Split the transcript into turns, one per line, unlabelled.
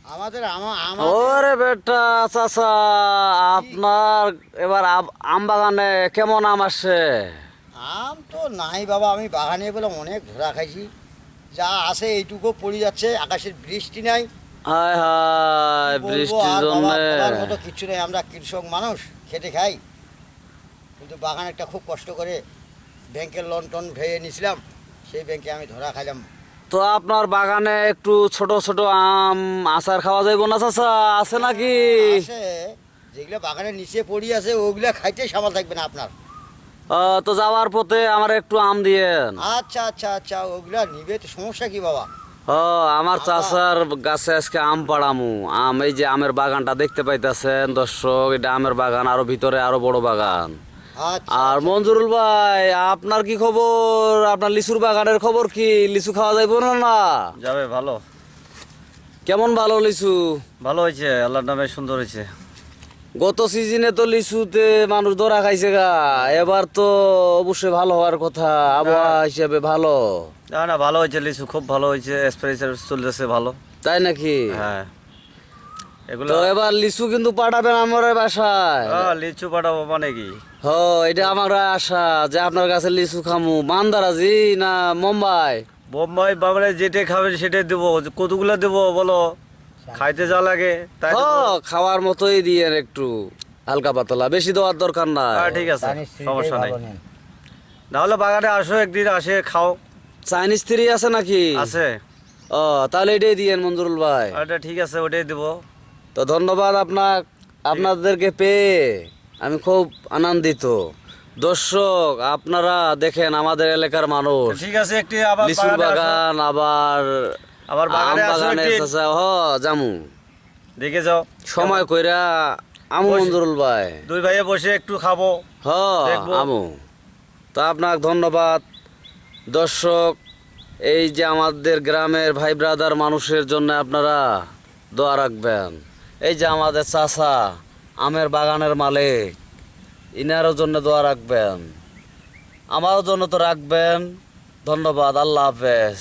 আমাদের
ওরে বেটা চাচা, আপনার এবার আম বাগানে কেমন আম আসছে?
আম তো নাই বাবা, আমি বাগানে বলে অনেক ঘোরা খাইছি। যা আছে এইটুকু পড়ে যাচ্ছে, আকাশের বৃষ্টি নাই।
হায়
কি
হায়,
বলবো
বৃষ্টির
আর বাবা,
জন্যে।
বলার মতো কিচ্ছু নেই। আমরা কৃষক মানুষ, খেটে খাই, কিন্তু বাগান একটা খুব কষ্ট করে ব্যাংকের লোন টোন ভেয়ে নিয়েছিলাম, সেই ব্যাংকে আমি ধরা খাইলাম।
তো আপনার বাগানে একটু ছোট ছোট আম আচার খাওয়া যাইব না চাচা? আছে নাকি?
আছে, যেগুলো বাগানের নিচে পড়ে আছে ওগুলো খাইতে সামাল থাকবে না আপনার।
তো যাওয়ার পথে আমার একটু আম দিয়েন।
আচ্ছা আচ্ছা আচ্ছা, ওগুলা নিবে তো, সমস্যা কি বাবা?
আমার
আমরা
চাচার গাছে আজকে আম পাড়ামু। আম, এই যে আমের বাগানটা দেখতে পাইতাছেন দর্শক, এটা আমের বাগান, আরো ভিতরে আরো বড় বাগান।
আচ্ছা
আর
আচ্ছা।
মঞ্জুরুল ভাই, আপনার কি খবর? আপনার লিচুর বাগানের খবর কি? লিচু খাওয়া যাইব না না?
যাবে, ভালো।
কেমন ভালো লিচু?
ভালো হয়েছে, আল্লাহর নামে সুন্দর হয়েছে।
গত সিজনে তো লিচুতে মানুষ ধরা খাইছে গা, এবার তো অবশ্যই ভালো হওয়ার কথা, আবহাওয়া হিসেবে ভালো।
না না, ভালো হয়েছে, লিচু খুব ভালো হয়েছে, স্প্রে চলতেছে ভালো।
তাই নাকি?
হ্যাঁ, এগুলো
তো এবার লিচু কিন্তু পাঠাবেন আমার বাসায়।
লিচু পাঠাবো মানে কি?
এটা আমার আশা যে আপনার কাছে লিচু খামু। মান্দারাজি না মুম্বাই?
বোম্বাই বাংলায় যেটাই খাবে সেটাই দেবো। কতগুলো দেবো বলো? খাইতে যা লাগে তাই দেবো।
খাওয়ার মতোই দিয়েন, একটু হালকা পাতলা, বেশি দেওয়ার দরকার নাই।
ঠিক আছে,
চাইনিজ থ্রিটাই
সমস্যা নাই।
ভালো নেন।
নাহলে বাগানে আসো একদিন, আসে খাও।
চাইনিজ থ্রি আছে নাকি?
আছে,
তাহলে এটাই দিয়েন মঞ্জুরুল ভাই।
এটা ঠিক আছে, ওটাই দেবো।
তো ধন্যবাদ আপনাদেরকে পেয়ে আমি খুব আনন্দিত। দর্শক, আপনারা দেখেন আমাদের এলাকার মানুষ
ঠিক আছে, একটি আবার
লিচুর
বাগানে আসো।
বাগান, আবার
আবার
আম
বাগানে আসো
বাগানে
একদিন,
চাচা, জামু
দেখে যাও।
সময় কইরা আমু
বসে-
মঞ্জুরুল ভাই।
দুই ভাইয়ে বসে একটু খাবো।
হ
দেখবো।
আমু। তা আপনাকে ধন্যবাদ। দর্শক, এই যে আমাদের গ্রামের ভাই ব্রাদার মানুষের জন্য আপনারা দোয়া রাখবেন। এই যে আমাদের চাচা, আমের বাগানের মালিক, ইনারও জন্য দোয়া রাখবেন, আমারও জন্য তো রাখবেন। ধন্যবাদ, আল্লাহ হাফেজ।